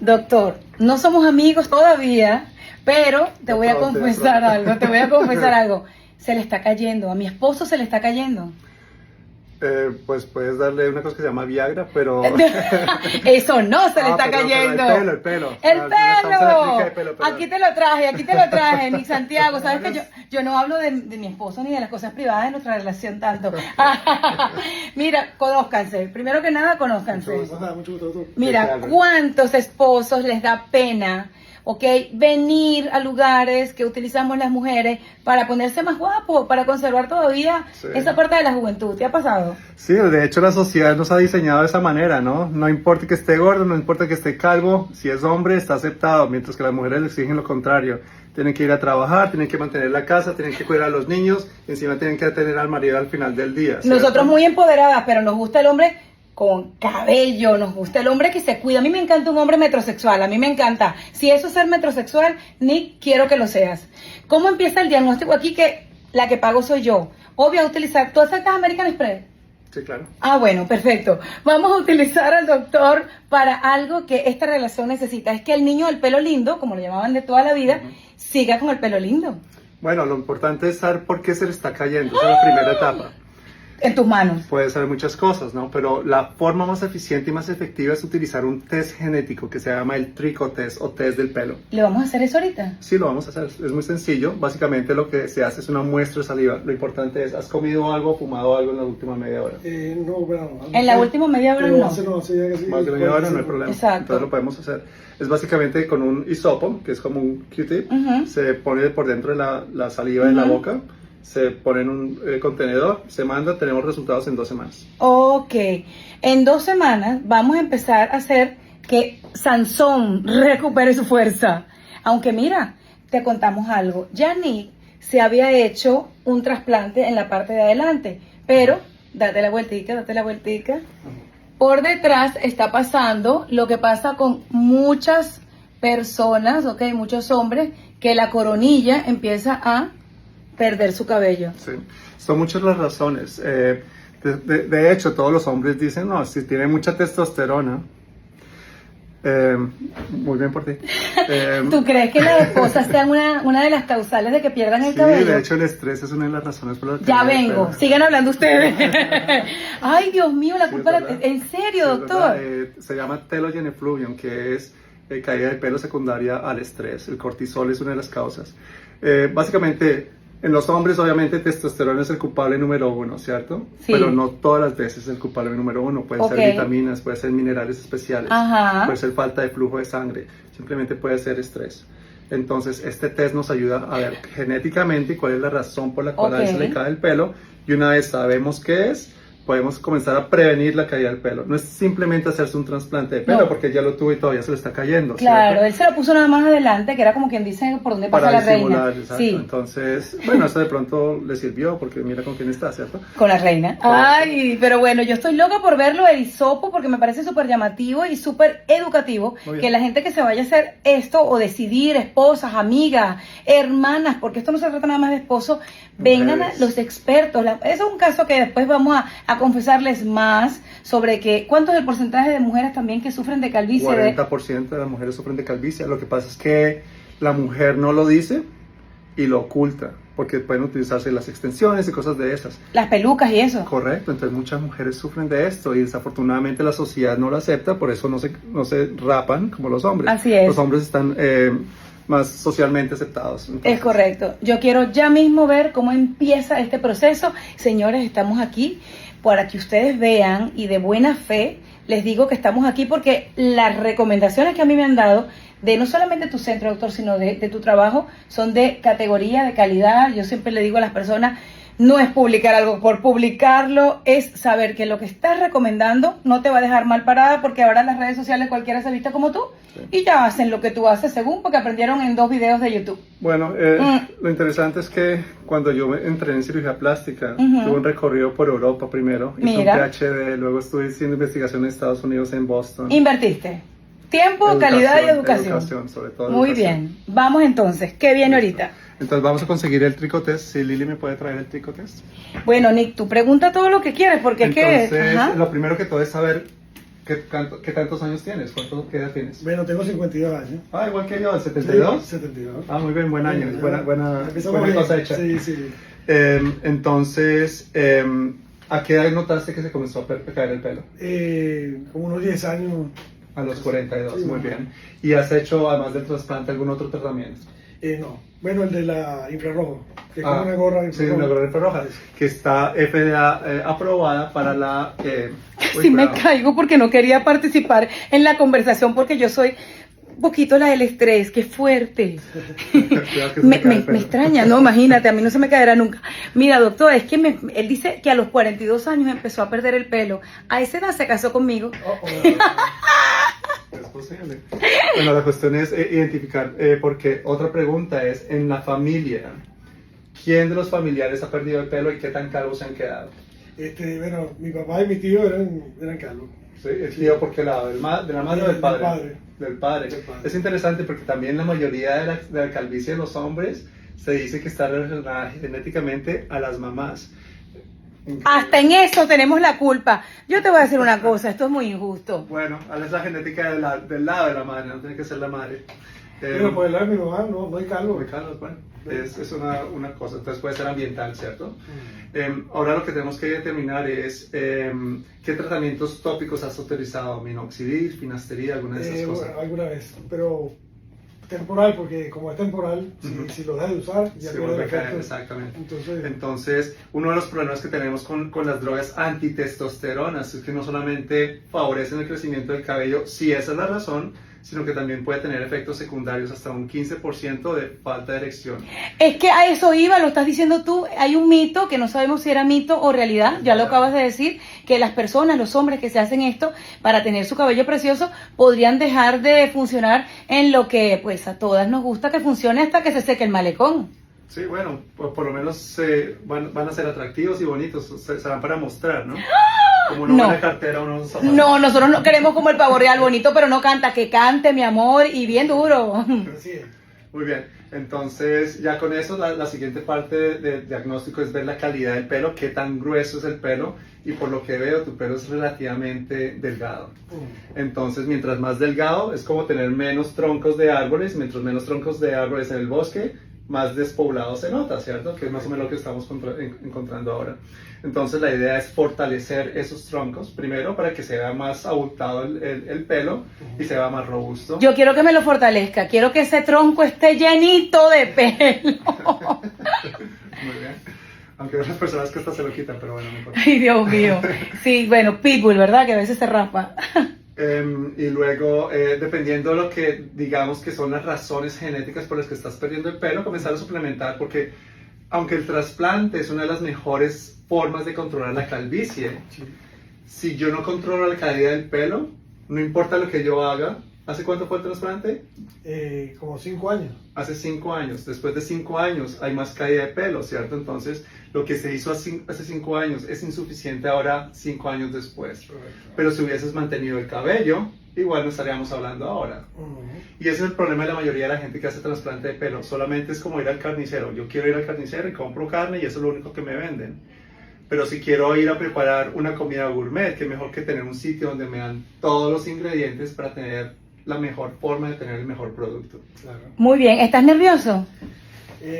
Doctor, no somos amigos todavía, pero te voy a confesar algo, Se le está cayendo, a mi esposo se le está cayendo. Pues puedes darle una cosa que se llama Viagra, pero... Eso no se le está cayendo. El pelo. ¡El pelo! Aquí te lo traje, Nick Santiago. Sabes que yo no hablo de mi esposo ni de las cosas privadas de nuestra relación tanto. Mira, conózcanse. Primero que nada, conózcanse. Mucho gusto. Mira, ¿cuántos esposos les da pena, venir a lugares que utilizamos las mujeres para ponerse más guapo, para conservar todavía esa parte de la juventud? ¿Te ha pasado? Sí, de hecho la sociedad nos ha diseñado de esa manera, ¿no? No importa que esté gordo, no importa que esté calvo, si es hombre está aceptado, mientras que las mujeres le exigen lo contrario. Tienen que ir a trabajar, tienen que mantener la casa, tienen que cuidar a los niños, y encima tienen que atender al marido al final del día, ¿cierto? Nosotros muy empoderadas, pero nos gusta el hombre con cabello, nos gusta el hombre que se cuida. A mí me encanta un hombre metrosexual, a mí me encanta. Si eso es ser metrosexual, Nick, quiero que lo seas. ¿Cómo empieza el diagnóstico aquí? Que la que pago soy yo. Obvio, a utilizar, ¿tú aceptas American Express? Sí, claro. Ah, bueno, perfecto. Vamos a utilizar al doctor para algo que esta relación necesita. Es que el niño del pelo lindo, como lo llamaban de toda la vida, siga con el pelo lindo. Bueno, lo importante es saber por qué se le está cayendo. Esa es la primera etapa. En tus manos. Puede ser muchas cosas, ¿no? Pero la forma más eficiente y más efectiva es utilizar un test genético que se llama el tricotest o test del pelo. ¿Le vamos a hacer eso ahorita? Sí, lo vamos a hacer. Es muy sencillo. Básicamente lo que se hace es una muestra de saliva. Lo importante es, ¿has comido algo o fumado algo en la última media hora? No, bueno. En la última media hora no. Más de media hora no hay problema. Exacto. Entonces lo podemos hacer. Es básicamente con un hisopo, que es como un Q-tip. Se pone por dentro de la saliva de la boca. Se pone en un contenedor, se manda, tenemos resultados en 2 semanas. Ok, en 2 semanas vamos a empezar a hacer que Sansón recupere su fuerza. Aunque mira, te contamos algo. Ya Nick se había hecho un trasplante en la parte de adelante, pero date la vueltica. Por detrás está pasando lo que pasa con muchas personas, muchos hombres, que la coronilla empieza a perder su cabello. Sí, son muchas las razones. De hecho, todos los hombres dicen, no, si tiene mucha testosterona. Muy bien por ti. ¿Tú crees que las esposas sean una de las causales de que pierdan el cabello? Sí, de hecho el estrés es una de las razones por las que... Ya vengo, sigan hablando ustedes. Ay, Dios mío, la culpa... ¿En serio, doctor? Se llama telogen effluvium, que es caída de pelo secundaria al estrés. El cortisol es una de las causas. Básicamente... En los hombres, obviamente, testosterona es el culpable número 1, ¿cierto? Sí. Pero no todas las veces es el culpable número 1. Pueden ser vitaminas, pueden ser minerales especiales, puede ser falta de flujo de sangre, simplemente puede ser estrés. Entonces, este test nos ayuda a ver genéticamente cuál es la razón por la cual a veces le cae el pelo. Y una vez sabemos qué es, podemos comenzar a prevenir la caída del pelo. No es simplemente hacerse un trasplante de pelo, porque ya lo tuvo y todavía se le está cayendo. Claro, ¿cierto? él se lo puso nada más adelante, que era como quien dice por dónde pasa la reina. Exacto. Sí. Entonces, bueno, eso de pronto le sirvió, porque mira con quién está, ¿cierto? Con la reina. Ay, pero bueno, yo estoy loca por verlo el hisopo, porque me parece súper llamativo y súper educativo, que la gente que se vaya a hacer esto, o decidir, esposas, amigas, hermanas, porque esto no se trata nada más de esposo, vengan los expertos. Eso es un caso que después vamos a confesarles más sobre que cuánto es el porcentaje de mujeres también que sufren de calvicie. 40% de las mujeres sufren de calvicie. Lo que pasa es que la mujer no lo dice y lo oculta, porque pueden utilizarse las extensiones y cosas de esas. Las pelucas y eso. Correcto, entonces muchas mujeres sufren de esto y desafortunadamente la sociedad no lo acepta, por eso no se rapan como los hombres. Así es. Los hombres están más socialmente aceptados. Entonces, es correcto. Yo quiero ya mismo ver cómo empieza este proceso. Señores, estamos aquí para que ustedes vean, y de buena fe les digo que estamos aquí porque las recomendaciones que a mí me han dado de no solamente tu centro, doctor, sino de tu trabajo, son de categoría, de calidad. Yo siempre le digo a las personas, no es publicar algo por publicarlo, es saber que lo que estás recomendando no te va a dejar mal parada, porque ahora en las redes sociales cualquiera se viste como tú, y ya hacen lo que tú haces según, porque aprendieron en 2 videos de YouTube. Bueno, lo interesante es que cuando yo entré en cirugía plástica, tuve un recorrido por Europa primero, hice un PhD, luego estuve haciendo investigación en Estados Unidos, en Boston. ¿Invertiste? Tiempo, calidad y educación. Educación, sobre todo. Muy bien. Vamos entonces. ¿Qué viene ahorita? Entonces vamos a conseguir el tricotest. Si Lili me puede traer el tricotest. Bueno, Nick, tú pregunta todo lo que quieres, porque entonces, lo primero que todo es saber ¿Qué tantos años tienes? ¿Qué edad tienes? Bueno, tengo 52 años. Ah, igual que yo, ¿el 72? Sí, 72. Ah, muy bien, buen año, buena Empezamos bien. cosecha. Sí, sí. Entonces, ¿a qué edad notaste que se comenzó a caer el pelo? Como unos 10 años. A los 42, Sí, muy bueno. bien. ¿Y has hecho, además del trasplante, algún otro tratamiento? No. Bueno, el de la infrarrojo, que es como una gorra Sí, infrarroja. una gorra infrarroja, que está FDA aprobada para la... Casi me caigo porque no quería participar en la conversación porque yo soy un poquito la del estrés, qué fuerte. Me extraña, no, imagínate, a mí no se me caerá nunca. Mira, doctor, es que él dice que a los 42 años empezó a perder el pelo. A esa edad se casó conmigo. Es posible. Bueno, la cuestión es identificar, porque otra pregunta es, en la familia, ¿quién de los familiares ha perdido el pelo y qué tan calvos se han quedado? Bueno, mi papá y mi tío eran calvos. ¿Sí? ¿El tío por qué lado? ¿De la madre o del padre? Del padre. Del padre. Es interesante porque también la mayoría de la calvicie de los hombres se dice que está relacionada genéticamente a las mamás. Hasta en eso tenemos la culpa. Yo te voy a decir una cosa, esto es muy injusto. Bueno, es la genética del lado de la madre, no tiene que ser la madre. Pero por el lado de mi mamá no hay calvo. Muy calvo, bueno, es una cosa, entonces puede ser ambiental, ¿cierto? Ahora lo que tenemos que determinar es qué tratamientos tópicos has utilizado, minoxidil, finasterida, alguna de esas cosas. Bueno, alguna vez, pero temporal, porque como es temporal, si lo dejas de usar, ya Se pierde el vuelve a caer, efecto. exactamente. Entonces, Uno de los problemas que tenemos con las drogas antitestosteronas es que no solamente favorecen el crecimiento del cabello, si esa es la razón, sino que también puede tener efectos secundarios hasta un 15% de falta de erección. Es que a eso iba, lo estás diciendo tú, hay un mito que no sabemos si era mito o realidad, ya lo acabas de decir, que las personas, los hombres que se hacen esto para tener su cabello precioso, podrían dejar de funcionar en lo que pues a todas nos gusta que funcione hasta que se seque el malecón. Sí, bueno, por lo menos van a ser atractivos y bonitos, serán para mostrar, ¿no? Como una buena cartera o unos zapatos. No, nosotros no queremos como el pavo real, bonito, pero no canta, que cante, mi amor, y bien duro. así es. Muy bien, entonces ya con eso la siguiente parte del diagnóstico es ver la calidad del pelo, qué tan grueso es el pelo, y por lo que veo tu pelo es relativamente delgado. Entonces mientras más delgado es como tener menos troncos de árboles, mientras menos troncos de árboles en el bosque, más despoblado se nota, ¿cierto? Que es más o menos lo que estamos encontrando ahora. Entonces la idea es fortalecer esos troncos, primero para que se vea más abultado el pelo y se vea más robusto. Yo quiero que me lo fortalezca, quiero que ese tronco esté llenito de pelo. Muy bien. Aunque hay otras personas que hasta se lo quitan, pero bueno, no importa. Ay, Dios mío. Sí, bueno, pitbull, ¿verdad? Que a veces se raspa. Y luego, dependiendo de lo que digamos que son las razones genéticas por las que estás perdiendo el pelo, comenzar a suplementar, porque aunque el trasplante es una de las mejores formas de controlar la calvicie, si yo no controlo la calidad del pelo, no importa lo que yo haga. ¿Hace cuánto fue el trasplante? Como 5 años. Hace 5 años. Después de 5 años hay más caída de pelo, ¿cierto? Entonces, lo que se hizo hace 5 años es insuficiente ahora 5 años después. Correcto. Pero si hubieses mantenido el cabello, igual no estaríamos hablando ahora. Y ese es el problema de la mayoría de la gente que hace trasplante de pelo. Solamente es como ir al carnicero. Yo quiero ir al carnicero y compro carne y eso es lo único que me venden. Pero si quiero ir a preparar una comida gourmet, qué mejor que tener un sitio donde me dan todos los ingredientes para tener la mejor forma de tener el mejor producto. Claro. Muy bien, ¿estás nervioso?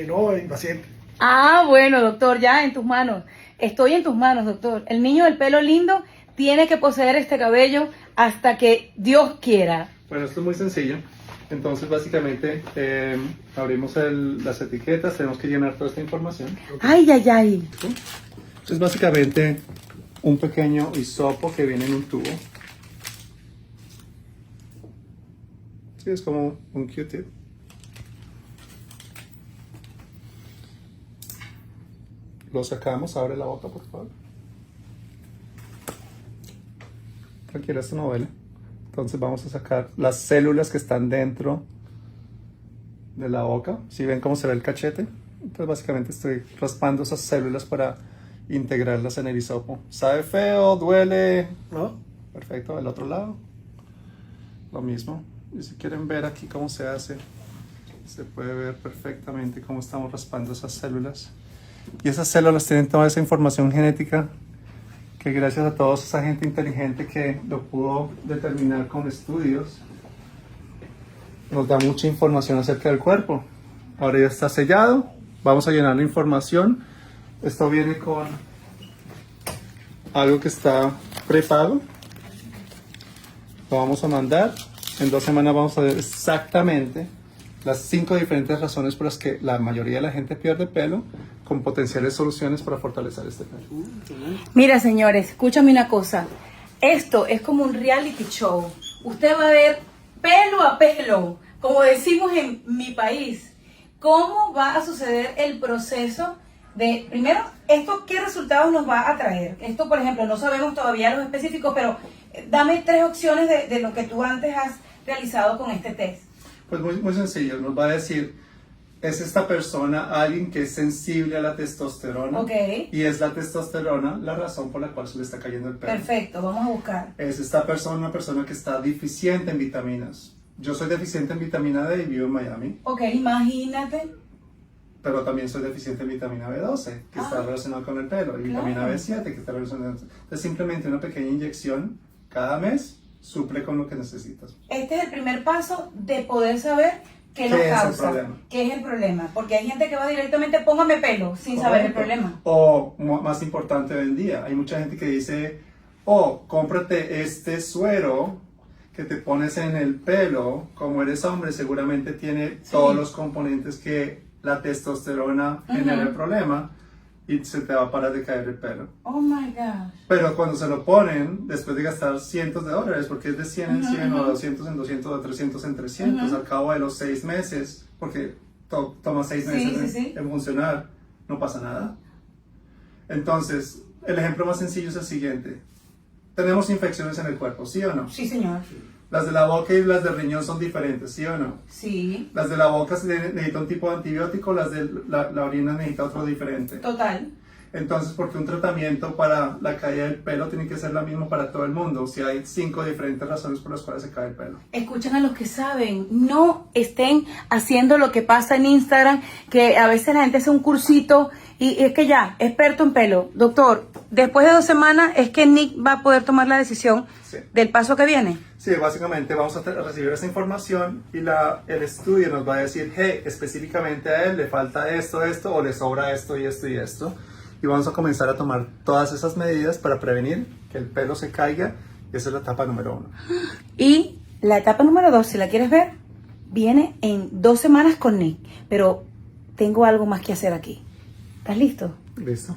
No, impaciente. Ah, bueno, doctor, ya en tus manos. Estoy en tus manos, doctor. El niño del pelo lindo tiene que poseer este cabello hasta que Dios quiera. Bueno, esto es muy sencillo. Entonces, básicamente, abrimos las etiquetas, tenemos que llenar toda esta información. Ay, ay, ay. ¿Sí? Es básicamente un pequeño hisopo que viene en un tubo. Sí, es como un Q-tip. Lo sacamos, abre la boca, por favor. Tranquila, esto no duele. Entonces vamos a sacar las células que están dentro de la boca. ¿Sí ven cómo se ve el cachete? Entonces básicamente estoy raspando esas células para integrarlas en el hisopo. ¿Sabe feo? ¿Duele? ¿No? Perfecto, del otro lado. Lo mismo. Y si quieren ver aquí cómo se hace, se puede ver perfectamente cómo estamos raspando esas células. Y esas células tienen toda esa información genética que gracias a toda esa gente inteligente que lo pudo determinar con estudios, nos da mucha información acerca del cuerpo. Ahora ya está sellado, vamos a llenar la información. Esto viene con algo que está prepago. Lo vamos a mandar. En 2 semanas vamos a ver exactamente las 5 diferentes razones por las que la mayoría de la gente pierde pelo, con potenciales soluciones para fortalecer este pelo. Mira, señores, escúchame una cosa. Esto es como un reality show. Usted va a ver pelo a pelo, como decimos en mi país, cómo va a suceder el proceso de, primero, esto qué resultados nos va a traer. Esto, por ejemplo, no sabemos todavía los específicos, pero dame 3 opciones de lo que tú antes has realizado con este test. Pues muy sencillo, nos va a decir, ¿es esta persona alguien que es sensible a la testosterona? Ok. Y es la testosterona la razón por la cual se le está cayendo el pelo. Perfecto, vamos a buscar. ¿Es esta persona una persona que está deficiente en vitaminas? Yo soy deficiente en vitamina D y vivo en Miami, Ok, imagínate. pero también soy deficiente en vitamina B12, que está relacionada con el pelo, y vitamina B7, que está relacionada. Entonces, simplemente una pequeña inyección cada mes suple con lo que necesitas. Este es el primer paso de poder saber qué lo ¿Qué es el causa, problema? qué es el problema. Porque hay gente que va directamente, póngame pelo, sin saber el Correcto. problema. O más importante hoy en día, hay mucha gente que dice, cómprate este suero que te pones en el pelo, como eres hombre seguramente tiene todos los componentes que la testosterona genera el problema y se te va a parar de caer el pelo. Oh my gosh. Pero cuando se lo ponen, después de gastar cientos de dólares, porque es de 100 en 100 o 200 en 200 o 300 en 300, al cabo de los 6 meses, porque toma 6 meses en funcionar, no pasa nada. Entonces, el ejemplo más sencillo es el siguiente. Tenemos infecciones en el cuerpo, ¿sí o no? Sí, señor. Las de la boca y las del riñón son diferentes, ¿sí o no? Sí. Las de la boca necesitan un tipo de antibiótico, las de la orina necesita otro diferente. Total. Entonces, porque un tratamiento para la caída del pelo tiene que ser la misma para todo el mundo, si hay 5 diferentes razones por las cuales se cae el pelo. Escuchen a los que saben, no estén haciendo lo que pasa en Instagram, que a veces la gente hace un cursito y es que ya, experto en pelo. Doctor, después de 2 semanas es que Nick va a poder tomar la decisión del paso que viene. Sí, básicamente vamos a recibir esa información y el estudio nos va a decir, hey, específicamente a él le falta esto, o le sobra esto y esto y esto. Y vamos a comenzar a tomar todas esas medidas para prevenir que el pelo se caiga. Y esa es la etapa número 1. Y la etapa número 2, si la quieres ver, viene en 2 semanas con Nick. Pero tengo algo más que hacer aquí. ¿Estás listo? Listo.